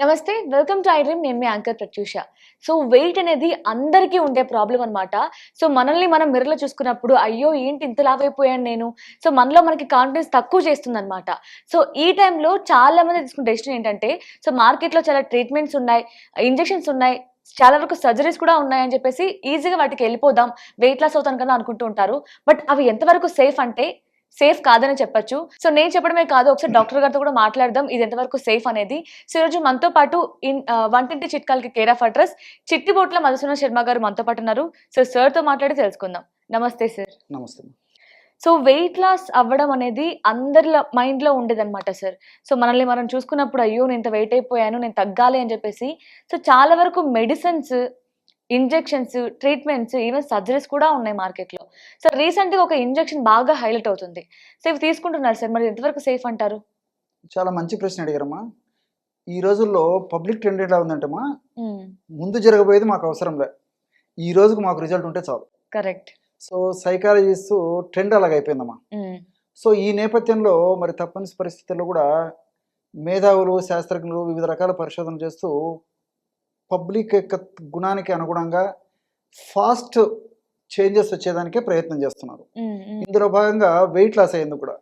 నమస్తే welcome to I dream. నేను మీ anchor Pratyusha. So wait అనేది అందరికీ ఉండే ప్రాబ్లం అన్నమాట. సో మనల్ని మనం మిర్రర్‌లో చూసుకున్నప్పుడు అయ్యో ఏంటి ఇంత లావు అయిపోయాను నేను. సో మనలో మనకి కాన్ఫిడెన్స్ తక్కువ చేస్తుందన్నమాట. సో ఈ టైంలో చాలా మంది తీసుకున్న డెసిషన్ ఏంటంటే సో మార్కెట్‌లో చాలా ట్రీట్మెంట్స్ ఉన్నాయి, ఇంజెక్షన్స్ ఉన్నాయి, చాలా వరకు సర్జరీస్ కూడా ఉన్నాయని చెప్పేసి ఈజీగా వాటికి వెళ్ళిపోదాం, వెయిట్ లాస్ అవుతాను కదా అనుకుంటూ ఉంటారు. బట్ అవి ఎంతవరకు సేఫ్ అంటే సేఫ్ కాదని చెప్పొచ్చు. సో నేను చెప్పడమే కాదు, ఒకసారి డాక్టర్ గారితో కూడా మాట్లాడదాం ఇది ఎంతవరకు సేఫ్ అనేది. సో ఈరోజు మనతో పాటు వంటింటి చిట్కాలకి care of address Chittibotla Madhusudan Sharma గారు మనతో పాటు ఉన్నారు. సో సార్తో మాట్లాడి తెలుసుకుందాం. నమస్తే సార్. నమస్తే. సో వెయిట్ లాస్ అవ్వడం అనేది అందరి మైండ్లో ఉండేదన్నమాట సార్. సో మనల్ని మనం చూసుకున్నప్పుడు అయ్యో నేను ఇంత వెయిట్ అయిపోయాను, నేను తగ్గాలి అని చెప్పేసి సో చాలా వరకు medicines, injections, treatments, even surgeries కూడా ఉన్నాయి మార్కెట్‌లో. సో రీసెంట్‌గా ఒక ఇంజెక్షన్ బాగా హైలైట్ అవుతుంది. సో ఇవి తీసుకుంటున్నారు సార్. మరి ఎంతవరకు సేఫ్ అంటారు? చాలా మంచి ప్రశ్న అడిగారమ్మా. ఈ రోజుల్లో పబ్లిక్ ట్రెండ్ ఎలా ఉందంటేమా, హ్మ్. ముందు జరగబోయేది మాకు అవసరంలే, ఈ రోజుకి మాకు రిజల్ట్ ఉంటే చాలు. కరెక్ట్. సో సైకాలజిస్ట్ ట్రెండ్ అలాగైపోయిందమ్మా. హ్మ్. సో ఈ నేపథ్యంలో మరి తప్పని పరిస్థితుల్లో కూడా మేధావులు, శాస్త్రజ్ఞులు వివిధ రకాల పరిశోధనలు చేస్తూ పబ్లిక్ యొక్క గుణానికి అనుగుణంగా ఫాస్ట్ చేంజెస్ వచ్చేదానికే ప్రయత్నం చేస్తున్నారు. హ్మ్. హ్మ్. ఇందులో భాగంగా వెయిట్ లాస్ అయ్యేందుకు కూడా.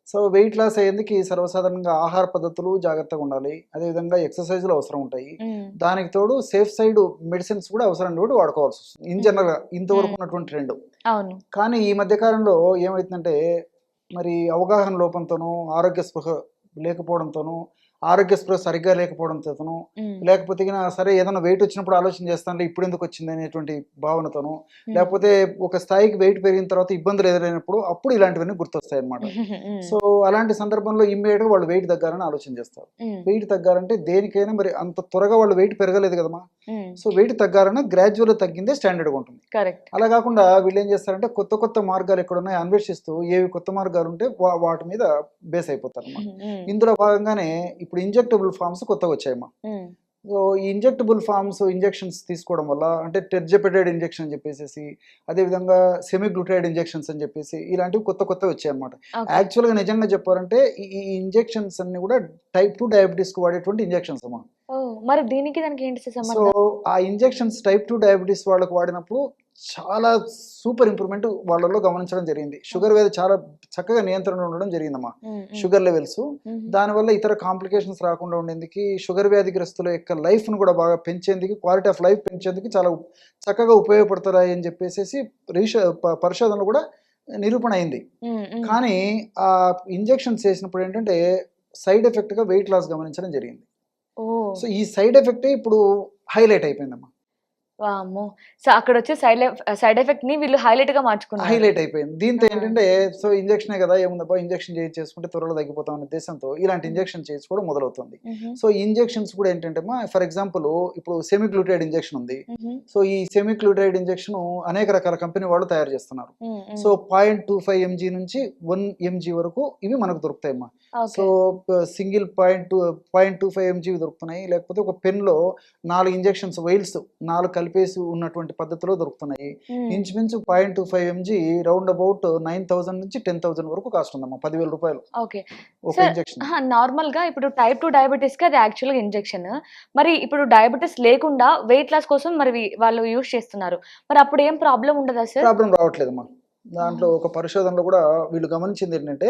సో వెయిట్ లాస్ అయ్యేందుకు సర్వసాధారణంగా ఆహార పద్ధతులు జాగ్రత్తగా ఉండాలి, అదేవిధంగా ఎక్సర్సైజులు అవసరం ఉంటాయి. హ్మ్. దానికి తోడు సేఫ్ సైడ్ మెడిసిన్స్ కూడా అవసరం కూడా వాడుకోవాల్సి వస్తుంది ఇన్ జనరల్గా ఇంతవరకు ఉన్నటువంటి ట్రెండ్. అవును. కానీ ఈ మధ్య కాలంలో ఏమవుతుందంటే మరి అవగాహన లోపంతోనూ, ఆరోగ్య స్పృహ లేకపోవడంతోనూ, ఆరోగ్య స్పృహ సరిగ్గా లేకపోవడంతోనూ, హ్మ్. లేకపోతే సరే ఏదైనా వెయిట్ వచ్చినప్పుడు ఆలోచన చేస్తానులే ఇప్పుడు ఎందుకు వచ్చింది అనేటువంటి భావనతోనూ, హ్మ్. లేకపోతే ఒక స్థాయికి వెయిట్ పెరిగిన తర్వాత ఇబ్బందులు ఎదురైనప్పుడు అప్పుడు ఇలాంటివన్నీ గుర్తొస్తాయి అన్నమాట. హ్మ్. సో అలాంటి సందర్భంలో ఇమ్మీడియట్గా వాళ్ళు వెయిట్ తగ్గాలని ఆలోచన చేస్తారు. హ్మ్. వెయిట్ తగ్గాలంటే దేనికైనా మరి అంత త్వరగా వాళ్ళు వెయిట్ పెరగలేదు కదమ్మా. హ్మ్. సో వెయిట్ తగ్గాలన్నా గ్రాడ్యువల్గా తగ్గిందే స్టాండర్డ్గా ఉంటుంది. కరెక్ట్. అలా కాకుండా వీళ్ళు ఏం చేస్తారంటే కొత్త కొత్త మార్గాలు ఎక్కడున్నాయో అన్వేషిస్తూ ఏవి కొత్త మార్గాలు ఉంటే వాటి మీద బేస్ అయిపోతారు అన్నమాట. హ్మ్. ఇందులో భాగంగానే ఇప్పుడు ఇంజెక్టబుల్ ఫార్మ్స్ కొత్తగా వచ్చాయమ్మా. హ్మ్. సో ఈ ఇంజెక్టబుల్ ఫార్మ్స్ ఇంజెక్షన్స్ తీసుకోవడం వల్ల అంటే టెర్జపెటైడ్ ఇంజెక్షన్ అని చెప్పేసి, అదేవిధంగా సెమీగ్లూటైడ్ ఇంజెక్షన్స్ అని చెప్పేసి ఇలాంటివి కొత్త వచ్చాయి అనమాట. ఓకే. యాక్చువల్గా నిజంగా చెప్పారంటే ఈ ఇంజెక్షన్స్ అన్ని కూడా టైప్ 2 డయాబెటీస్కి వాడేటువంటి ఇంజెక్షన్స్ అమ్మా. ఓహ్! మరి దీనికి దానికి ఏంటి సార్ సో సంబంధం? ఆ ఇంజెక్షన్స్ టైప్ 2 డయాబెటీస్ వాళ్ళకు వాడినప్పుడు చాలా సూపర్ ఇంప్రూవ్మెంట్ వాళ్ళలో గమనించడం జరిగింది. షుగర్ వ్యాధి చాలా చక్కగా నియంత్రణలో ఉండడం జరిగిందమ్మా. హ్మ్. హ్మ్. షుగర్ లెవెల్స్ హుహు. దానివల్ల ఇతర కాంప్లికేషన్స్ రాకుండా ఉండేందుకు, షుగర్ వ్యాధిగ్రస్తుల యొక్క లైఫ్ను కూడా బాగా పెంచేందుకు, క్వాలిటీ ఆఫ్ లైఫ్ పెంచేందుకు చాలా చక్కగా ఉపయోగపడతాయి అని చెప్పేసి పరిశోధనలు కూడా నిరూపణ అయింది. హ్మ్. హ్మ్. కానీ ఆ ఇంజెక్షన్స్ చేసినప్పుడు ఏంటంటే సైడ్ ఎఫెక్ట్గా వెయిట్ లాస్ గమనించడం జరిగింది. ఓహ్! సో ఈ సైడ్ ఎఫెక్టే ఇప్పుడు హైలైట్ అయిపోయిందమ్మా. వామ్మో! సో అక్కడొచ్చే సైడ్ ఎఫెక్ట్‌ని వీళ్ళు హైలైట్‌గా మార్చుకున్నారు. హైలైట్ అయిపోయింది. దీంతో ఆ! ఏంటంటే సో ఇంజెక్షనే కదా ఏముందబ్బా ఇంజెక్షన్ చేయించేసుకుంటే త్వరలో తగ్గిపోతాం అనే ఉద్దేశంతో ఇలాంటి హ్మ్. ఇంజెక్షన్ చేసుకోవడం మొదలవుతుంది. హుహు. సో ఇంజెక్షన్స్ కూడా ఏంటంటే ఫర్ ఎగ్జాంపుల్ ఇప్పుడు సెమీగ్లూటైడ్ ఇంజెక్షన్ ఉంది. హుహు. సో ఈ సెమీగ్లూటైడ్ ఇంజెక్షన్ అనేక రకాల కంపెనీ వాళ్ళు తయారు చేస్తున్నారు. హ్మ్. హ్మ్. సో 0.25 ఎంజీ నుంచి 1 ఎంజీ వరకు ఇవి మనకు దొరుకుతాయమ్మా. So okay. సింగిల్ 0.25 ఎంజీ దొరుకుతున్నాయి, లేకపోతే ఒక పెన్లో 4 ఇంజెక్షన్స్ వైల్స్ 4 కలిపేసి ఉన్నటువంటి పద్ధతిలో దొరుకుతున్నాయి. హ్మ్. ఇంచుమించు 0.25 ఎంజీ రౌండ్ అబౌట్ 9,000 నుంచి 10,000 వరకు కాస్ట్ ఉందమ్మా. 10,000 రూపాయలు ఓకే. ఒక సార్ ఇంజెక్షన్. నార్మల్‌గా ఇప్పుడు టైప్ 2 డయాబెటిస్‌కి అది యాక్చువల్‌గా ఇంజెక్షన్. మరి ఇప్పుడు డయాబెటిస్ లేకుండా వెయిట్ లాస్ కోసం మరి వాళ్ళు యూజ్ చేస్తున్నారు. మరి అప్పుడు ఏం ప్రాబ్లమ్ ఉండదా సార్? ప్రాబ్లం రావట్లేదమ్మా. దాంట్లో ఆహా! ఒక పరిశోధనలో కూడా వీళ్ళు గమనించింది ఏంటంటే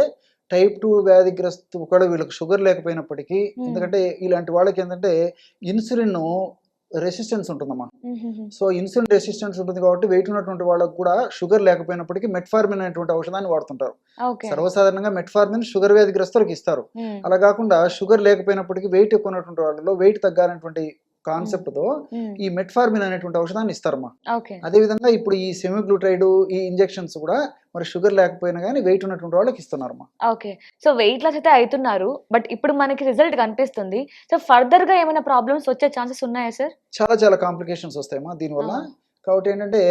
టైప్ 2 వ్యాధిగ్రస్తు కూడా వీళ్ళకి షుగర్ లేకపోయినప్పటికీ, హ్మ్. ఎందుకంటే ఇలాంటి వాళ్ళకి ఏంటంటే ఇన్సులిన్ రెసిస్టెన్స్ ఉంటుందమ్మా. హుహుహు. సో ఇన్సులిన్ రెసిస్టెన్స్ ఉంటుంది కాబట్టి వెయిట్ ఉన్నటువంటి వాళ్ళకు కూడా షుగర్ లేకపోయినప్పటికీ మెట్ఫార్మిన్ అనేటువంటి ఔషధాన్ని వాడుతుంటారు. ఓకే. సర్వసాధారణంగా మెట్ఫార్మిన్ షుగర్ వ్యాధిగ్రస్తులకు ఇస్తారు. హ్మ్. అలా కాకుండా షుగర్ లేకపోయినప్పటికీ వెయిట్ ఎక్కువ ఉన్నటువంటి వాళ్ళలో వెయిట్ తగ్గాలనేటువంటి కాన్సెప్ట్తో హ్మ్. ఈ మెట్ఫార్మిన్ అనేటువంటి ఔషధాన్ని ఇస్తారమ్మా. ఓకే. అదేవిధంగా ఇప్పుడు ఈ సెమీగ్లూటైడ్ ఈ ఇంజెక్షన్స్ కూడా మరి షుగర్ లేకపోయినా కానీ వెయిట్ ఉన్నటువంటి వాళ్ళకి ఇస్తున్నారమ్మా. ఓకే. సో వెయిట్ లాస్ అయితే అయితున్నారు. బట్ ఇప్పుడు మనకి రిజల్ట్ కనిపిస్తుంది. సో ఫర్దర్‌గా ఏమైనా ప్రాబ్లమ్స్ వచ్చే ఛాన్సెస్ ఉన్నాయా సార్? చాలా కాంప్లికేషన్స్ వస్తాయమ్మా దీనివల్ల. ఆ! కాబట్టి ఏంటంటే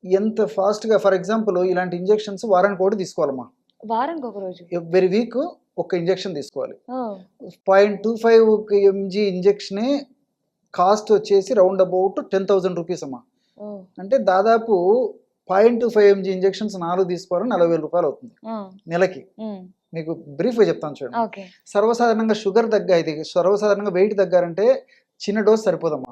ఎంత ఫాస్ట్‌గా ఫర్ ఎగ్జాంపుల్ ఇలాంటి ఇంజెక్షన్స్ వారానికి ఒకటి తీసుకోవాలమ్మా. వారానికొక రోజు. ఎవ్రీ వీక్ ఒక ఇంజెక్షన్ తీసుకోవాలి. ఓహ్! 0.25 ఎంజీ ఇంజెక్షనే కాస్ట్ వచ్చేసి రౌండ్ అబౌట్ 10,000 రూపీస్ అమ్మా. ఓహ్! అంటే దాదాపు 0.25 ఎంజీ ఇంజెక్షన్స్ 4 తీసుకోవాలని 40,000 రూపాయలు అవుతుంది ఆ! నెలకి. హ్మ్. మీకు బ్రీఫ్గా చెప్తాను చూడండి. ఓకే. సర్వసాధారణంగా షుగర్ ఇది సర్వసాధారణంగా వెయిట్ తగ్గారంటే చిన్న డోస్ సరిపోదమ్మా.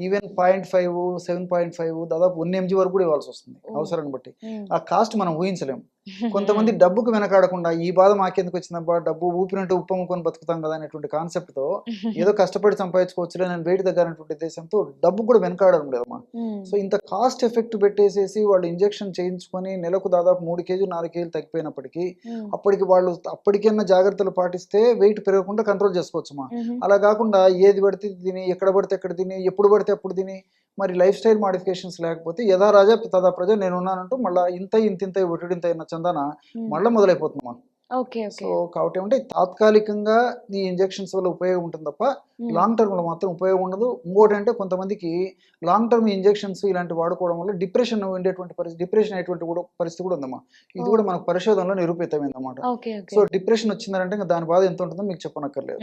ఈవెన్ 0.5, 7.5 దాదాపు 1 mg వరకు కూడా ఇవ్వాల్సి వస్తుంది అవసరాన్ని బట్టి. ఆ కాస్ట్ మనం ఊహించలేము. కొంతమంది డబ్బుకు వెనకాడకుండా ఈ బాధ మాకెందుకు వచ్చిందబ్బా, డబ్బు ఊపినట్టు ఉప్పముకొని బతుకుతాం కదా అనేటువంటి కాన్సెప్ట్తో ఏదో కష్టపడి సంపాదించుకోవచ్చులే నేను వెయిట్ తగ్గాలనేటువంటి ఉద్దేశంతో డబ్బు కూడా వెనకాడడం లేదమ్మా. సో ఇంత కాస్ట్ ఎఫెక్ట్ పెట్టేసేసి వాళ్ళు ఇంజెక్షన్ చేయించుకొని నెలకు దాదాపు 3 kg 4 kg తగ్గిపోయినప్పటికీ అప్పటికి వాళ్ళు అప్పటికన్నా జాగ్రత్తలు పాటిస్తే వెయిట్ పెరగకుండా కంట్రోల్ చేసుకోవచ్చుమా. అలా కాకుండా ఏది పడితే తిని, ఎక్కడ పడితే ఎక్కడ తిని, ఎప్పుడు పడితే అప్పుడు తిని, మరి లైఫ్ స్టైల్ మాడిఫికేషన్స్ లేకపోతే యథా రాజా తదా ప్రజ నేనున్నానంటూ మళ్ళీ ఇంత ఒటిడింత అయిన చందాన మళ్ళీ మొదలైపోతుందమ్మా. సో కాబట్టి ఏమంటే తాత్కాలికంగా ఈ ఇంజెక్షన్స్ వల్ల ఉపయోగం ఉంటుంది తప్ప లాంగ్ టర్మ్లో మాత్రం ఉపయోగం ఉండదు. ఇంకోటి అంటే కొంతమందికి లాంగ్ టర్మ్ ఇంజెక్షన్స్ ఇలాంటి వాడుకోవడం వల్ల డిప్రెషన్ అయ్యేటువంటి కూడా పరిస్థితి కూడా ఉందమ్మా. ఇది కూడా మనకు పరిశోధనలో నిరూపితమైందన్నమాట. సో డిప్రెషన్ వచ్చిందంటే ఇంకా దాని బాధ ఎంత ఉంటుందో మీకు చెప్పనక్కర్లేదు.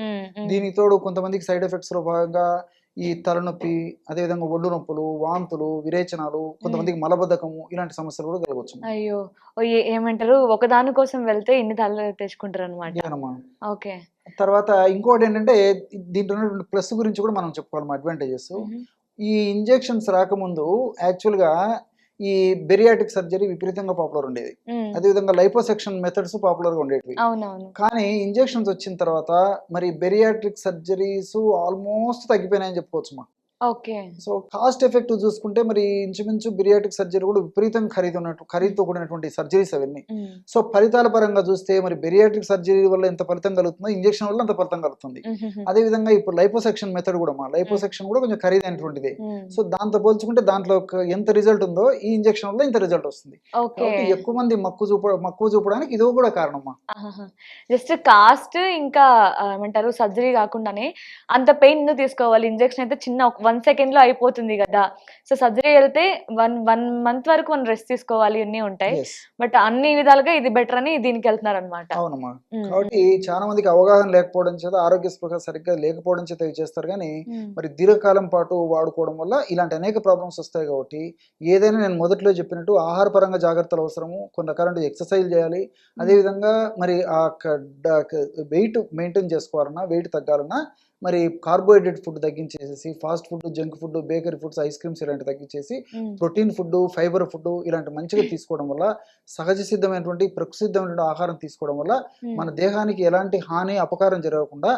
దీనికి తోడు కొంతమందికి సైడ్ ఎఫెక్ట్స్ లో భాగంగా ఈ తలనొప్పి, అదేవిధంగా ఒళ్ళు నొప్పులు, వాంతులు, విరేచనాలు, కొంతమందికి మలబద్ధకము ఇలాంటి సమస్యలు కూడా కలగవచ్చు. అయ్యో, ఏమంటారు, ఒకదాని కోసం వెళ్తే ఇన్ని తల తెచ్చుకుంటారు అనమాట. ఓకే. తర్వాత ఇంకోటి ఏంటంటే దీంట్లో ఉన్నటువంటి ప్లస్ గురించి కూడా మనం చెప్పుకోవాలి, అడ్వాంటేజెస్. ఈ ఇంజెక్షన్స్ రాకముందు యాక్చువల్గా ఈ బెరియాటిక్ సర్జరీ విపరీతంగా పాపులర్ ఉండేది. అదేవిధంగా లైపోసెక్షన్ మెథడ్స్ పాపులర్ గా ఉండేవి. కానీ ఇంజెక్షన్స్ వచ్చిన తర్వాత మరి బెరియాట్రిక్ సర్జరీస్ ఆల్మోస్ట్ తగ్గిపోయినాయని చెప్పుకోవచ్చు మా. ఓకే. సో కాస్ట్ ఎఫెక్టివ్ చూసుకుంటే మరి ఇంచుమించు బిరియాటిక్ సర్జరీ కూడా విపరీతంగా ఖరీదుతో కూడినటువంటి సర్జరీస్ అవన్నీ. సో ఫలితాల పరంగా చూస్తే మరి బెరియాట్రిక్ సర్జరీ వల్ల ఎంత ఫలితం కలుగుతుందో ఇంజెక్షన్ వల్ల అంత ఫలితం కలుగుతుంది. అదే విధంగా ఇప్పుడు లైపోసెక్షన్ మెథడ్ కూడా లైపోసెక్షన్ కూడా కొంచెం ఖరీదైనటువంటిది. సో దాంతో పోల్చుకుంటే దాంట్లో ఎంత రిజల్ట్ ఉందో ఈ ఇంజెక్షన్ వల్ల ఇంత రిజల్ట్ వస్తుంది. ఎక్కువ మంది మక్కువ చూపడానికి ఇదో కూడా కారణమా. జస్ట్ కాస్ట్ ఇంకా ఏమంటారు సర్జరీ కాకుండానే అంత పెయిన్ తీసుకోవాలి. ఇంజెక్షన్ అయితే చిన్న 1 second లో అయిపోతుంది కదా. సో సర్జరీ వెళ్తే 1 month వరకు మనం రెస్ట్ తీసుకోవాలి, అన్నీ ఉంటాయి. బట్ అన్ని విధాలుగా ఇది బెటర్ అని దీనికి వెళ్తున్నారు అనమాట. అవునమ్మా. కాబట్టి చాలా మందికి అవగాహన లేకపోవడం చేత, ఆరోగ్య స్పృహ సరిగ్గా లేకపోవడం చేత ఇవి చేస్తారు. కానీ మరి దీర్ఘకాలం పాటు వాడుకోవడం వల్ల ఇలాంటి అనేక ప్రాబ్లమ్స్ వస్తాయి. కాబట్టి ఏదైనా నేను మొదట్లో చెప్పినట్టు ఆహార పరంగా జాగ్రత్తలు అవసరము, కొన్ని రకాల ఎక్సర్సైజ్ చేయాలి. అదేవిధంగా మరి ఆ వెయిట్ మెయింటైన్ చేసుకోవాలన్నా, వెయిట్ తగ్గాలన్నా మరి కార్బోహైడ్రేట్ ఫుడ్ తగ్గించేసి fast food, junk food, bakery foods, ice creams ఇలాంటి తగ్గించేసి ప్రోటీన్ ఫుడ్, ఫైబర్ ఫుడ్ ఇలాంటి మంచిగా తీసుకోవడం వల్ల, సహజ సిద్ధమైనటువంటి ప్రకృతిసిద్ధమైనటువంటి ఆహారం తీసుకోవడం వల్ల మన దేహానికి ఎలాంటి హాని అపకారం జరగకుండా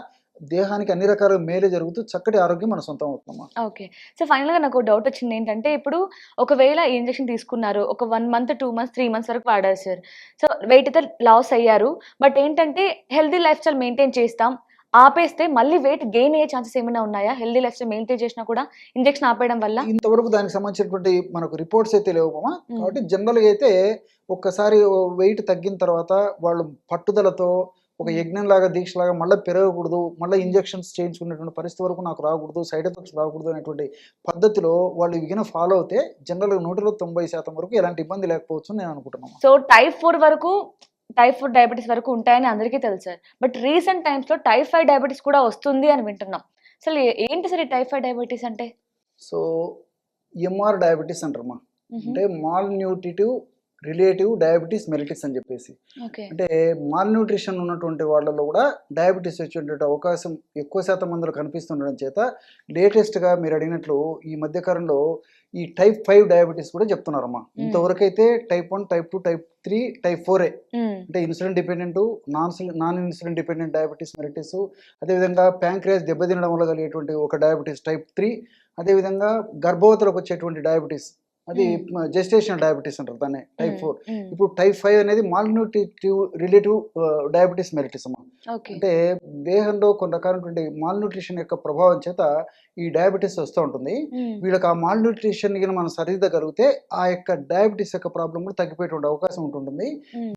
దేహానికి అన్ని రకాల మేలే జరుగుతూ చక్కటి ఆరోగ్యం మన సొంతం అవుతుందమ్మా. ఓకే. సో ఫైనల్ గా నాకు డౌట్ వచ్చింది ఏంటంటే, ఇప్పుడు ఒకవేళ ఈ ఇంజెక్షన్ తీసుకున్నారు, ఒక 1 month 2 months 3 months వరకు వాడారు సార్. సో వెయిట్ అయితే లాస్ అయ్యారు. బట్ ఏంటంటే హెల్దీ లైఫ్ స్టైల్ మెయింటైన్ చేస్తాం, ఆపేస్తే మళ్ళీ వెయిట్ గెయిన్ అయ్యే ఛాన్సెస్ ఏమైనా ఉన్నాయా? హెల్దీ లైఫ్ స్టైల్ మెయింటైన్ చేసినా కూడా ఇంజెక్షన్ ఆపేయడం వల్ల? ఇంతవరకు దానికి సంబంధించినటువంటి మనకు రిపోర్ట్స్ అయితే లేవు. కాబట్టి జనరల్గా అయితే ఒక్కసారి వెయిట్ తగ్గిన తర్వాత వాళ్ళు పట్టుదలతో ఒక యజ్ఞంలాగా, దీక్షలాగా మళ్ళీ పెరగకూడదు, మళ్ళీ ఇంజెక్షన్స్ చేయించుకునేటువంటి పరిస్థితి వరకు నాకు రాకూడదు, సైడ్ ఎఫెక్ట్స్ రాకూడదు అనేటువంటి పద్ధతిలో వాళ్ళు ఇవిగిన ఫాలో అవుతే జనరల్గా 190% వరకు ఎలాంటి ఇబ్బంది లేకపోవచ్చు నేను అనుకుంటున్నాను. సో టైప్ 4 వరకు, టైప్ 4 డయాబెటీస్ వరకు ఉంటాయని అందరికీ తెలుసు సార్. బట్ రీసెంట్ టైమ్స్ లో టైప్ 5 డయాబెటీస్ కూడా వస్తుంది అని వింటున్నాం. అసలు ఏంటి సార్ ఈ టైప్ 5 డయాబెటీస్ అంటే? సో ఎంఆర్ డయాబెటీస్ అంటారమ్మా. అంటే malnutritive relative diabetes mellitus అని చెప్పేసి. అంటే మాల్ న్యూట్రిషన్ ఉన్నటువంటి వాళ్ళలో కూడా డయాబెటీస్ వచ్చేటువంటి అవకాశం ఎక్కువ శాతం మందిలో కనిపిస్తుండడం చేత లేటెస్ట్గా మీరు అడిగినట్లు ఈ మధ్యకాలంలో ఈ టైప్ 5 డయాబెటీస్ కూడా చెప్తున్నారమ్మా. ఇంతవరకు అయితే టైప్ 1, టైప్ 2, టైప్ 3, టైప్ 4 అంటే insulin dependent, non insulin dependent diabetes mellitus, అదేవిధంగా ప్యాంక్రియాస్ దెబ్బతినడం వల్ల కలిగేటువంటి ఒక డయాబెటీస్ టైప్ 3, అదేవిధంగా గర్భవతులకు వచ్చేటువంటి డయాబెటీస్ అది జెస్టేషనల్ డయాబెటీస్ అంటారు దాన్ని, టైప్ 4. ఇప్పుడు టైప్ 5 అనేది mall nutritive relative diabetes mellitus అమ్మా. అంటే దేహంలో కొన్ని రకాలైనటువంటి మాల్ న్యూట్రిషన్ యొక్క ప్రభావం చేత ఈ డయాబెటీస్ వస్తూ ఉంటుంది. వీళ్ళకి ఆ మాల్ న్యూట్రిషన్ మనం సరిదిద్దగలిగితే ఆ యొక్క డయాబెటీస్ యొక్క ప్రాబ్లం కూడా తగ్గిపోయేటువంటి అవకాశం ఉంటుంది.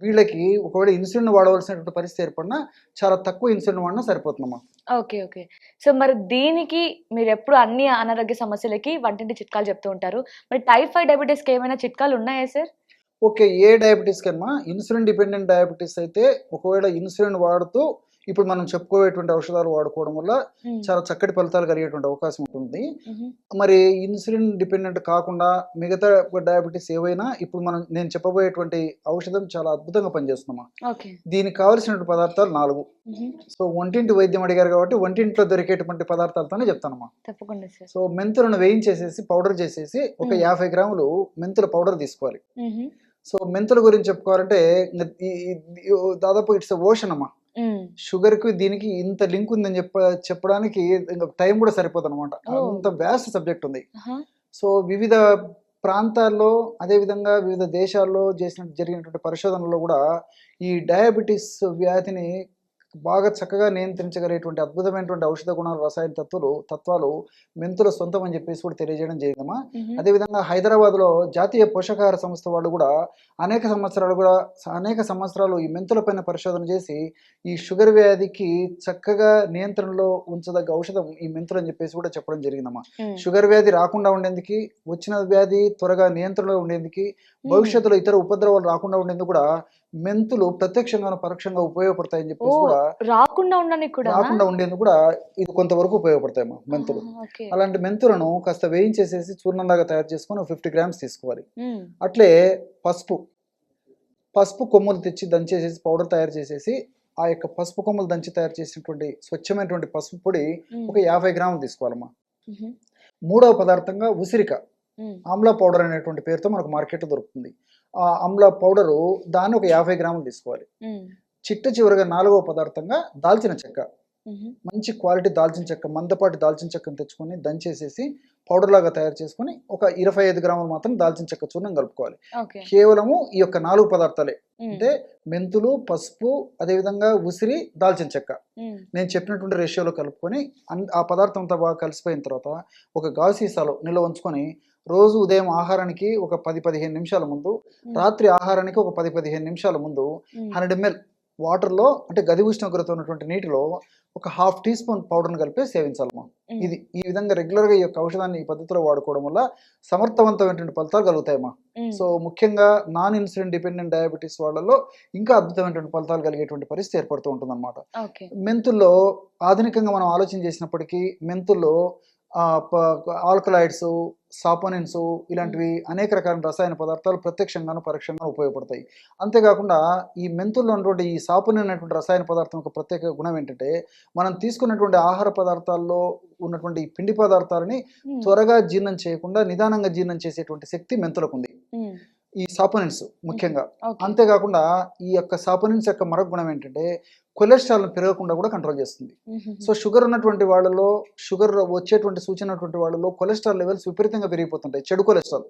వీళ్ళకి ఒకవేళ ఇన్సులిన్ వాడవలసినటువంటి పరిస్థితి ఏర్పడినా చాలా తక్కువ ఇన్సులిన్ వాడినా సరిపోతుందమ్మా. ఓకే. ఓకే. సో మరి దీనికి మీరు ఎప్పుడు అన్ని అనారోగ్య సమస్యలకి వంటింటి చిట్కాలు చెప్తూ ఉంటారు. మరి టైప్ 5 డయాబెటీస్కి ఏమైనా చిట్కాలు ఉన్నాయా సార్? ఓకే. ఏ డయాబెటీస్ కన్నా ఇన్సులిన్ డిపెండెంట్ డయాబెటీస్ అయితే ఒకవేళ ఇన్సులిన్ వాడుతూ ఇప్పుడు మనం చెప్పుకోవేటువంటి ఔషధాలు వాడుకోవడం వల్ల చాలా చక్కటి ఫలితాలు కలిగేటువంటి అవకాశం ఉంటుంది. మరి ఇన్సులిన్ డిపెండెంట్ కాకుండా మిగతా డయాబెటీస్ ఏవైనా ఇప్పుడు నేను చెప్పబోయేటువంటి ఔషధం చాలా అద్భుతంగా పనిచేస్తుందమ్మా. ఓకే. దీనికి కావలసినటువంటి పదార్థాలు 4. సో వంటింటి వైద్యం అడిగారు కాబట్టి వంటింట్లో దొరికేటువంటి పదార్థాలతోనే చెప్తానమ్మా. తప్పకుండా సార్. సో మెంతులను వేయించేసేసి పౌడర్ చేసేసి ఒక 50 గ్రాములు మెంతుల పౌడర్ తీసుకోవాలి. సో మెంతుల గురించి చెప్పుకోవాలంటే దాదాపు ఇట్స్ ఓషన్ అమ్మా. షుగర్ కి దీనికి ఇంత లింక్ ఉందని చెప్పడానికి టైం కూడా సరిపోదు అనమాట. అంత వ్యాస్ట్ సబ్జెక్ట్ ఉంది. సో వివిధ ప్రాంతాల్లో అదేవిధంగా వివిధ దేశాల్లో జరిగినటువంటి పరిశోధనలో కూడా ఈ డయాబెటీస్ వ్యాధిని బాగా చక్కగా నియంత్రించగలిగేటువంటి అద్భుతమైనటువంటి ఔషధ గుణాలు రసాయన తత్వాలు మెంతుల సొంతం అని చెప్పేసి కూడా తెలియజేయడం జరిగిందమ్మా. అదేవిధంగా హైదరాబాద్లో జాతీయ పోషకాహార సంస్థ వాళ్ళు కూడా అనేక సంవత్సరాలు ఈ మెంతుల పైన పరిశోధన చేసి ఈ షుగర్ వ్యాధికి చక్కగా నియంత్రణలో ఉంచదగ్గ ఔషధం ఈ మెంతులు అని చెప్పేసి కూడా చెప్పడం జరిగిందమ్మా. షుగర్ వ్యాధి రాకుండా ఉండేందుకు, వచ్చిన వ్యాధి త్వరగా నియంత్రణలో ఉండేందుకు, భవిష్యత్తులో ఇతర ఉపద్రవాలు రాకుండా ఉండేందుకు కూడా మెంతులు ప్రత్యక్షంగా పరోక్షంగా ఉపయోగపడతాయని చెప్పేసి కూడా రాకుండా ఉండేందుకు కూడా ఇది కొంతవరకు ఉపయోగపడతాయమ్మా మెంతులు. అలాంటి మెంతులను కాస్త వేయించేసేసి చూర్ణంలాగా తయారు చేసుకొని 50 గ్రామ్స్ తీసుకోవాలి. అట్లే పసుపు కొమ్ములు తెచ్చి దంచేసేసి పౌడర్ తయారు చేసేసి ఆ యొక్క పసుపు కొమ్ములు దంచి తయారు చేసినటువంటి స్వచ్ఛమైనటువంటి పసుపు పొడి ఒక 50 గ్రాములు తీసుకోవాలమ్మా. 3వ పదార్థంగా ఉసిరిక ఆమ్లా పౌడర్ అనేటువంటి పేరుతో మనకు మార్కెట్లో దొరుకుతుంది. ఆ ఆమ్లా పౌడరు దాన్ని ఒక 50 గ్రాములు తీసుకోవాలి. చివరిగా 4వ పదార్థంగా దాల్చిన చెక్క, మంచి క్వాలిటీ దాల్చిన చెక్క, మందపాటి దాల్చిన చెక్కను తెచ్చుకొని దంచేసేసి పౌడర్ లాగా తయారు చేసుకొని ఒక 25 గ్రాములు మాత్రం దాల్చిన చెక్క చూర్ణం కలుపుకోవాలి. కేవలము ఈ యొక్క 4 పదార్థాలే, అంటే మెంతులు, పసుపు, అదేవిధంగా ఉసిరి, దాల్చిన చెక్క నేను చెప్పినటువంటి రేషియోలో కలుపుకొని ఆ పదార్థం అంతా బాగా కలిసిపోయిన తర్వాత ఒక గాజు సీసాలో నిల్వ ఉంచుకొని రోజు ఉదయం ఆహారానికి ఒక 10-15 నిమిషాల ముందు, రాత్రి ఆహారానికి ఒక 10-15 నిమిషాల ముందు 100 ml వాటర్లో, అంటే గది ఉష్ణోగ్రత ఉన్నటువంటి నీటిలో ఒక 1/2 టీ స్పూన్ పౌడర్ని కలిపి సేవించాలమ్మా. ఈ విధంగా రెగ్యులర్గా ఈ యొక్క ఔషధాన్ని ఈ పద్ధతిలో వాడుకోవడం వల్ల సమర్థవంతమైనటువంటి ఫలితాలు కలుగుతాయమ్మా. సో ముఖ్యంగా నాన్ ఇన్సులిన్ డిపెండెంట్ డయాబెటీస్ వాళ్ళలో ఇంకా అద్భుతమైనటువంటి ఫలితాలు కలిగేటువంటి పరిస్థితి ఏర్పడుతూ ఉంటుందన్నమాట. మెంతుల్లో ఆధునికంగా మనం ఆలోచన చేసినప్పటికీ మెంతుల్లో ఆల్కలాయిడ్స్, సాపోనిన్స్ ఇలాంటివి అనేక రకాల రసాయన పదార్థాలు ప్రత్యక్షంగాను పరోక్షంగాను ఉపయోగపడతాయి. అంతేకాకుండా ఈ మెంతుల్లో ఉన్నటువంటి ఈ సాపోనిన్ అనేటువంటి రసాయన పదార్థం యొక్క ప్రత్యేక గుణం ఏంటంటే, మనం తీసుకున్నటువంటి ఆహార పదార్థాల్లో ఉన్నటువంటి ఈ పిండి పదార్థాలని త్వరగా జీర్ణం చేయకుండా నిదానంగా జీర్ణం చేసేటువంటి శక్తి మెంతులకు ఉంది, ఈ సాపోనిన్స్ ముఖ్యంగా. అంతేకాకుండా ఈ యొక్క సాపోనిన్స్ యొక్క మరొక గుణం ఏంటంటే కొలెస్ట్రాల్ పెరగకుండా కూడా కంట్రోల్ చేస్తుంది. సో షుగర్ ఉన్నటువంటి వాళ్ళలో, షుగర్ వచ్చేటువంటి సూచన ఉన్నటువంటి వాళ్ళలో కొలెస్ట్రాల్ లెవెల్స్ విపరీతంగా పెరిగిపోతుంటాయి, చెడు కొలెస్ట్రాల్.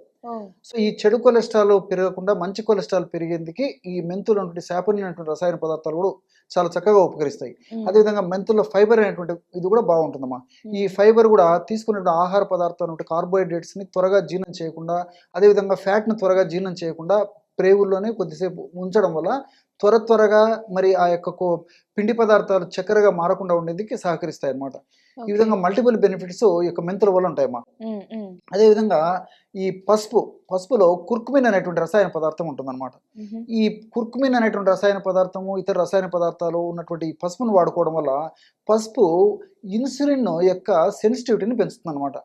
సో ఈ చెడు కొలెస్ట్రాల్ పెరగకుండా మంచి కొలెస్ట్రాల్ పెరిగేందుకు ఈ మెంతులు ఉన్నటువంటి సాపోనిన్ అనేటువంటి రసాయన పదార్థాలు కూడా చాలా చక్కగా ఉపకరిస్తాయి. అదేవిధంగా మెంతుల్లో ఫైబర్ అనేటువంటి ఇది కూడా బాగుంటుందమ్మా. ఈ ఫైబర్ కూడా తీసుకున్న ఆహార పదార్థాలు కార్బోహైడ్రేట్స్ ని త్వరగా జీర్ణం చేయకుండా, అదేవిధంగా ఫ్యాట్ ని త్వరగా జీర్ణం చేయకుండా ప్రేగుల్లోనే కొద్దిసేపు ఉంచడం వల్ల త్వరగా మరి ఆ యొక్క పిండి పదార్థాలు చక్కెరగా మారకుండా ఉండేందుకు సహకరిస్తాయి అన్నమాట. ఈ విధంగా మల్టిపుల్ బెనిఫిట్స్ ఈ యొక్క మెంతుల వల్ల ఉంటాయమ్మా. అదేవిధంగా ఈ పసుపులో కుర్కుమిన్ అనేటువంటి రసాయన పదార్థం ఉంటుందన్నమాట. ఈ కుర్కుమిన్ అనేటువంటి రసాయన పదార్థము, ఇతర రసాయన పదార్థాలు ఉన్నటువంటి ఈ పసుపును వాడుకోవడం వల్ల పసుపు ఇన్సులిన్ యొక్క సెన్సిటివిటీని పెంచుతుంది అనమాట.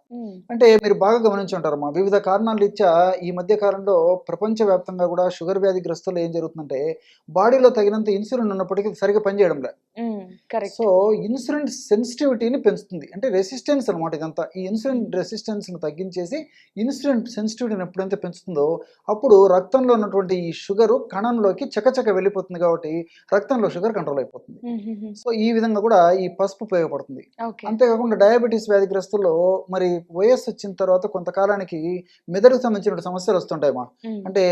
అంటే మీరు బాగా గమనించి ఉంటారమ్మా, వివిధ కారణాల రీత్యా ఈ మధ్య కాలంలో ప్రపంచవ్యాప్తంగా కూడా షుగర్ వ్యాధి గ్రస్తులు ఏం జరుగుతుందంటే, బాడీలో తగినంత ఇన్సులిన్ ఉన్నప్పటికీ సరిగ్గా పనిచేయడం లేదు. సో ఇన్సులిన్ సెన్సిటివిటీని పెంచుతుంది, అంటే రెసిస్టెన్స్ అనమాట ఇదంతా. ఈ ఇన్సులిన్ రెసిస్టెన్స్ ను తగ్గించేసి ఇన్సులిన్ సెన్సిటివిటీని ఎప్పుడైతే పెంచుతుందో అప్పుడు రక్తంలో ఉన్నటువంటి ఈ షుగర్ కణంలోకి చకచక వెళ్ళిపోతుంది, కాబట్టి రక్తంలో షుగర్ కంట్రోల్ అయిపోతుంది. సో ఈ విధంగా కూడా ఈ పసుపు ఉపయోగపడుతుంది. అంతేకాకుండా డయాబెటీస్ వ్యాధిగ్రస్తుల్లో మరి వయస్సు వచ్చిన తర్వాత కొంతకాలానికి మెదడుకు సంబంధించిన సమస్యలు వస్తుంటాయమ్మా. అంటే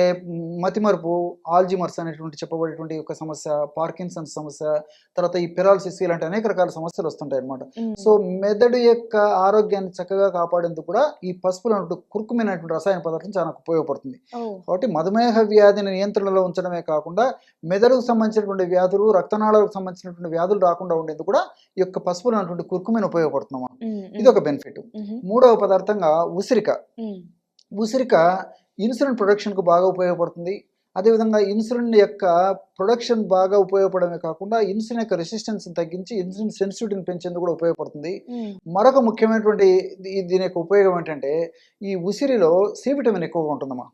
మతిమరుపు, ఆల్జిమర్స్ అనేటువంటి చెప్పబడేటువంటి ఒక సమస్య, పార్కిన్సన్స్ సమస్య, తర్వాత ఈ పెరాలసిస్, ఇలాంటి అనేక రకాల సమస్యలు వస్తుంటాయి అనమాట. సో మెదడు యొక్క ఆరోగ్యాన్ని చక్కగా కాపాడేందుకు కూడా ఈ పసుపులో కుర్కుమిన్ అనేటువంటి రసాయన పదార్థం చాలా ఉపయోగపడుతుంది. కాబట్టి మధుమేహ వ్యాధిని నియంత్రణలో ఉంచడమే కాకుండా మెదడుకు సంబంధించినటువంటి వ్యాధులు, రక్తనాళాలకు సంబంధించినటువంటి వ్యాధులు రాకుండా ఉండేందుకు కూడా ఈ యొక్క పసుపులో ఉన్నటువంటి కుర్కుమిన్ ఉపయోగపడుతున్నామా. ఇది ఒక బెనిఫిట్. 3వ పదార్థంగా ఉసిరిక ఇన్సులిన్ ప్రొడక్షన్ కు బాగా ఉపయోగపడుతుంది. అదేవిధంగా ఇన్సులిన్ యొక్క ప్రొడక్షన్ బాగా ఉపయోగపడమే కాకుండా ఇన్సులిన్ యొక్క రెసిస్టెన్స్ని తగ్గించి ఇన్సులిన్ సెన్సిటివిటీని పెంచేందుకు కూడా ఉపయోగపడుతుంది. మరొక ముఖ్యమైనటువంటి దీని యొక్క ఉపయోగం ఏంటంటే ఈ ఉసిరిలో సి విటమిన్ ఎక్కువగా ఉంటుందమ్మా.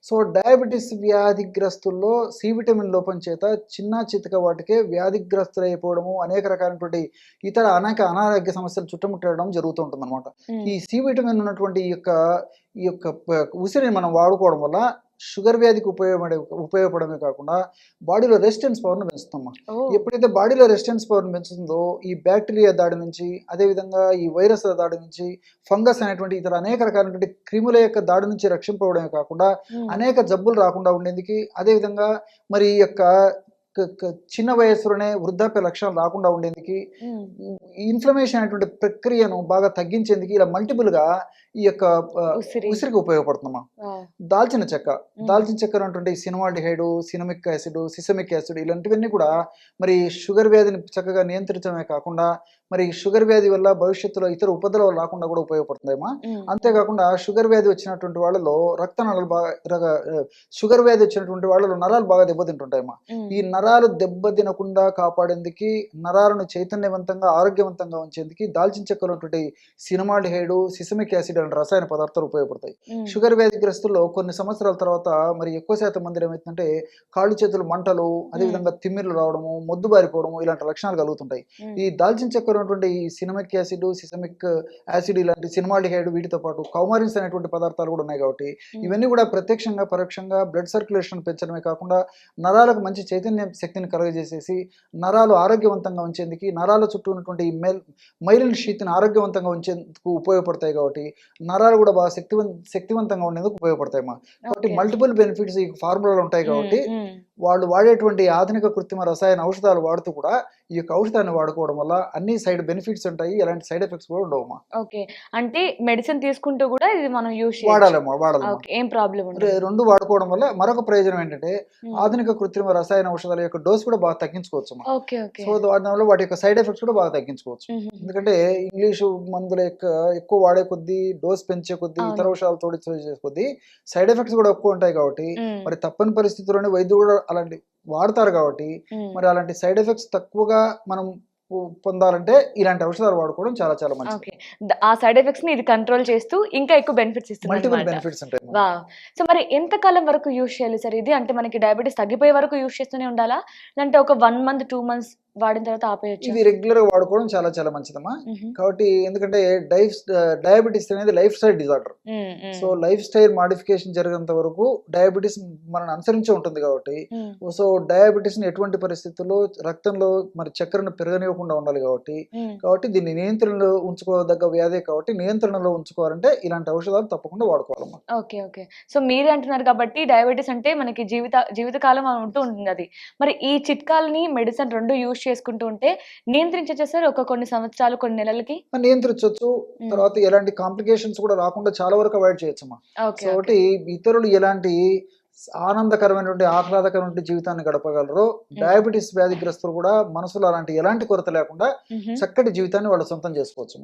సో డయాబెటీస్ వ్యాధిగ్రస్తుల్లో సి విటమిన్ లోపం చేత చిన్న చితక వాటికే వ్యాధిగ్రస్తులు అయిపోవడము, అనేక రకాలైనటువంటి ఇతర అనేక అనారోగ్య సమస్యలు చుట్టుముట్టడం జరుగుతుంటుంది అనమాట. ఈ సి విటమిన్ ఉన్నటువంటి ఈ యొక్క ఉసిరిని మనం వాడుకోవడం వల్ల షుగర్ వ్యాధికి ఉపయోగపడమే కాకుండా బాడీలో రెసిస్టెన్స్ పవర్ను పెంచుతామా. ఎప్పుడైతే బాడీలో రెసిస్టెన్స్ పవర్ను పెంచుతుందో ఈ బ్యాక్టీరియా దాడి నుంచి, అదేవిధంగా ఈ వైరస్ల దాడి నుంచి, ఫంగస్ అనేటువంటి ఇతర అనేక రకాలైనటువంటి క్రిముల యొక్క దాడి నుంచి రక్షింపబడమే కాకుండా అనేక జబ్బులు రాకుండా ఉండేందుకు, అదేవిధంగా మరి ఈ యొక్క చిన్న వయస్సులోనే వృద్ధాప్య లక్షణాలు రాకుండా ఉండేందుకు, ఇన్ఫ్లమేషన్ అనేటువంటి ప్రక్రియను బాగా తగ్గించేందుకు ఇలా మల్టిపుల్గా ఈ యొక్క ఉసిరికి ఉపయోగపడుతుందమ్మా. దాల్చిన చెక్క అనేటువంటి సినమాల్డిహైడ్, సినమిక్ యాసిడ్, సిసమిక్ యాసిడ్ ఇలాంటివన్నీ కూడా మరి షుగర్ వ్యాధిని చక్కగా నియంత్రించడమే కాకుండా మరి షుగర్ వ్యాధి వల్ల భవిష్యత్తులో ఇతర ఉపద్రవాలు రాకుండా కూడా ఉపయోగపడుతుందమ్మా. అంతేకాకుండా షుగర్ వ్యాధి వచ్చినటువంటి వాళ్ళలో షుగర్ వ్యాధి వచ్చినటువంటి వాళ్ళలో నరాలు బాగా దెబ్బతింటుంటాయమ్మా. ఈ నరాలు దెబ్బతినకుండా కాపాడేందుకు, నరాలను చైతన్యవంతంగా ఆరోగ్యవంతంగా ఉంచేందుకు దాల్చిన చెక్కలో ఉన్నటువంటి సినమాల్డిహైడ్, సిసమిక్ యాసిడ్ అనే రసాయన పదార్థాలు ఉపయోగపడతాయి. షుగర్ వ్యాధిగ్రస్తుల్లో కొన్ని సంవత్సరాల తర్వాత మరి ఎక్కువ శాతం మంది ఏమవుతుందంటే కాళ్ళు చేతులు మంటలు, అదేవిధంగా తిమ్మిర్లు రావడము, మొద్దుబారిపోవడము ఇలాంటి లక్షణాలు కలుగుతుంటాయి. ఈ దాల్చిన చెక్క ఉన్నటువంటి ఈ సినమిక్ యాసిడ్, సిసమిక్ యాసిడ్ ఇలాంటి సినమాల్డిహైడ్ వీటితో పాటు కౌమారిన్స్ అనేటువంటి పదార్థాలు కూడా ఉన్నాయి కాబట్టి ఇవన్నీ కూడా ప్రత్యక్షంగా పరోక్షంగా బ్లడ్ సర్క్యులేషన్ పెంచడమే కాకుండా నరాలకు మంచి చైతన్య శక్తిని కలుగజేసేసి నరాలు ఆరోగ్యవంతంగా ఉంచేందుకు, నరాల చుట్టూ ఉన్నటువంటి మైలిన్ షీత్ని ఆరోగ్యవంతంగా ఉంచేందుకు ఉపయోగపడతాయి కాబట్టి నరాలు కూడా బాగా శక్తివంతంగా ఉండేందుకు ఉపయోగపడతాయమ్మా. కాబట్టి మల్టిపుల్ బెనిఫిట్స్ ఈ ఫార్ములాలు ఉంటాయి కాబట్టి వాళ్ళు వాడేటువంటి ఆధునిక కృత్రిమ రసాయన ఔషధాలు వాడుతూ కూడా ఈ యొక్క ఔషధాన్ని వాడుకోవడం వల్ల అన్ని సైడ్ బెనిఫిట్స్ ఉంటాయి, ఎలాంటి సైడ్ ఎఫెక్ట్స్ కూడా ఉండవమ్మా. ఓకే, అంటే మెడిసిన్ తీసుకుంటూ కూడా ఇది మనం యూస్ వాడాలమ్మా. ఏం ప్రాబ్లం రెండు వాడుకోవడం వల్ల మరొక ప్రయోజనం ఏంటంటే ఆధునిక కృత్రిమ రసాయన ఔషధాల యొక్క డోస్ కూడా బాగా తగ్గించుకోవచ్చు. సో దానివల్ల వాటి యొక్క సైడ్ ఎఫెక్ట్స్ కూడా బాగా తగ్గించుకోవచ్చు. ఎందుకంటే ఇంగ్లీషు మందుల యొక్క ఎక్కువ వాడే కొద్దీ, డోస్ పెంచే కొద్దీ, ఇతర ఔషధాలు తోడి చేసే కొద్దీ సైడ్ ఎఫెక్ట్స్ కూడా ఎక్కువ ఉంటాయి కాబట్టి మరి తప్పని పరిస్థితుల్లోనే వైద్యుడు కూడా అలాంటి వాడతారు కాబట్టి మరి అలాంటి సైడ్ ఎఫెక్ట్స్ తక్కువగా మనం పొందాలంటే ఇలాంటి ఔషధాలు వాడుకోవడం చాలా చాలా మంచిది. ఆ సైడ్ ఎఫెక్ట్స్ ని ఇది కంట్రోల్ చేస్తూ ఇంకా ఎక్కువ బెనిఫిట్స్ ఇస్తుంది. మల్టిపుల్ బెనిఫిట్స్ ఉంటాయి. సో మరి ఎంత కాలం వరకు యూజ్ చేయాలి సార్ ఇది? అంటే మనకి డయాబెటీస్ తగ్గిపోయే వరకు యూజ్ చేస్తూనే ఉండాలా, అంటే ఒక 1 month 2 months వాడిన తర్వాత ఆపేయచ్చు? ఇది రెగ్యులర్ గా వాడుకోవడం చాలా చాలా మంచిదమ్మా. కాబట్టి ఎందుకంటే డయాబెటీస్ అనేది lifestyle disorder. So lifestyle modification జరిగినంత వరకు డయాబెటీస్ మనల్ని అనుసరించి ఉంటుంది కాబట్టి సో డయాబెటీస్ ని ఎటువంటి పరిస్థితుల్లో రక్తంలో మరి చక్కెరను పెరగనివ్వకుండా ఉండాలి కాబట్టి దీన్ని నియంత్రణలో ఉంచుకోదగ్గ వ్యాధి కాబట్టి నియంత్రణలో ఉంచుకోవాలంటే ఇలాంటి ఔషధాలు తప్పకుండా వాడుకోవాలమ్మా. Okay okay. సో మీరే అంటున్నారు కాబట్టి డయాబెటీస్ అంటే మనకి జీవితకాలం ఉంటూ ఉంటుంది. అది మరి ఈ చిట్కాలని మెడిసిన్ రెండు యూజ్ చేసుకుంటూ ఉంటే నియంత్రించవచ్చు సార్? కొన్ని సంవత్సరాలు, కొన్ని నెలలకి నియంత్రించవచ్చు. తర్వాత ఎలాంటి కాంప్లికేషన్స్ కూడా రాకుండా చాలా వరకు అవాయిడ్ చేయొచ్చమ్మా. కాబట్టి ఇతరులు ఎలాంటి ఆనందకరమైనటువంటి ఆహ్లాదకరమైన జీవితాన్ని గడపగలరు, డయాబెటీస్ వ్యాధిగ్రస్తులు కూడా మనసులో అలాంటి ఎలాంటి కొరత లేకుండా చక్కటి జీవితాన్ని వాళ్ళు సొంతం చేసుకోవచ్చు.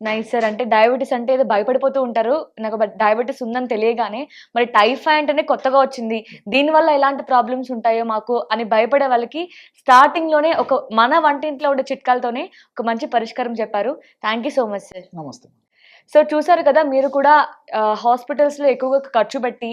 Nice sir. అంటే డయాబెటీస్ అంటే ఏదో భయపడిపోతూ ఉంటారు, నాకు డయాబెటీస్ ఉందని తెలియగానే మరి టైఫాయిడ్ అనే కొత్తగా వచ్చింది, దీనివల్ల ఎలాంటి ప్రాబ్లమ్స్ ఉంటాయో మాకు అని భయపడే వాళ్ళకి స్టార్టింగ్ లోనే మన వంటింట్లో ఉండే చిట్కాలతోనే ఒక మంచి పరిష్కారం చెప్పారు. Thank you so much sir. నమస్తే. సో చూసారు కదా, మీరు కూడా హాస్పిటల్స్లో ఎక్కువగా ఖర్చు పెట్టి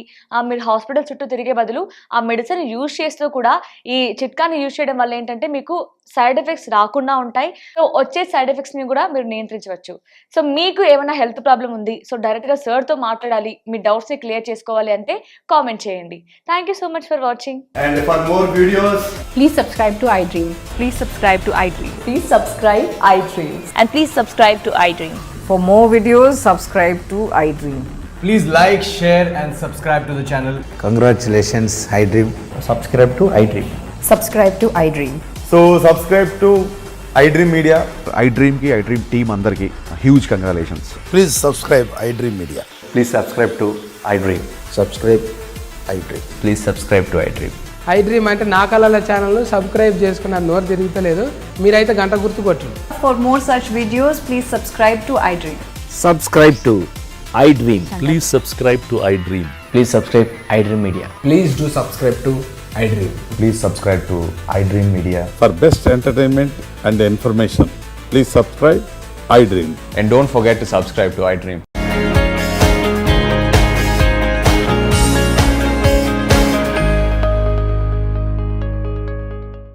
మీరు హాస్పిటల్ చుట్టూ తిరిగే బదులు ఆ మెడిసిన్ యూజ్ చేస్తూ కూడా ఈ చిట్కాని యూజ్ చేయడం వల్ల ఏంటంటే మీకు సైడ్ ఎఫెక్ట్స్ రాకుండా ఉంటాయి. సో వచ్చే సైడ్ ఎఫెక్ట్స్ని కూడా మీరు నియంత్రించవచ్చు. సో మీకు ఏమైనా హెల్త్ ప్రాబ్లం ఉంది, సో డైరెక్ట్గా సార్తో మాట్లాడాలి, మీ డౌట్స్ని క్లియర్ చేసుకోవాలి అంటే కామెంట్ చేయండి. Thank you so much for watching. And for more videos, please subscribe to iDream. Please subscribe to iDream. Please subscribe iDream. And please subscribe to iDream. For more videos, subscribe to iDream. please like, share and subscribe to the channel. Congratulations, iDream. Subscribe to iDream. Subscribe to iDream. So subscribe to iDream Media. iDream ki iDream team andarki huge congratulations. Please subscribe iDream Media. Please subscribe to iDream. Subscribe iDream. Please subscribe to iDream. iDream అంటే నా కళల channel subscribe చేసుకున్న నోరు తిరుగుతలేదు, మీరైతే గంట గుర్తు కొట్టండి. For more such videos, please subscribe to iDream. Subscribe to iDream. Please subscribe to iDream. Please subscribe iDream Media. Please do subscribe to iDream. Please subscribe to iDream Media. For best entertainment and information, please subscribe iDream. And don't forget to subscribe to iDream.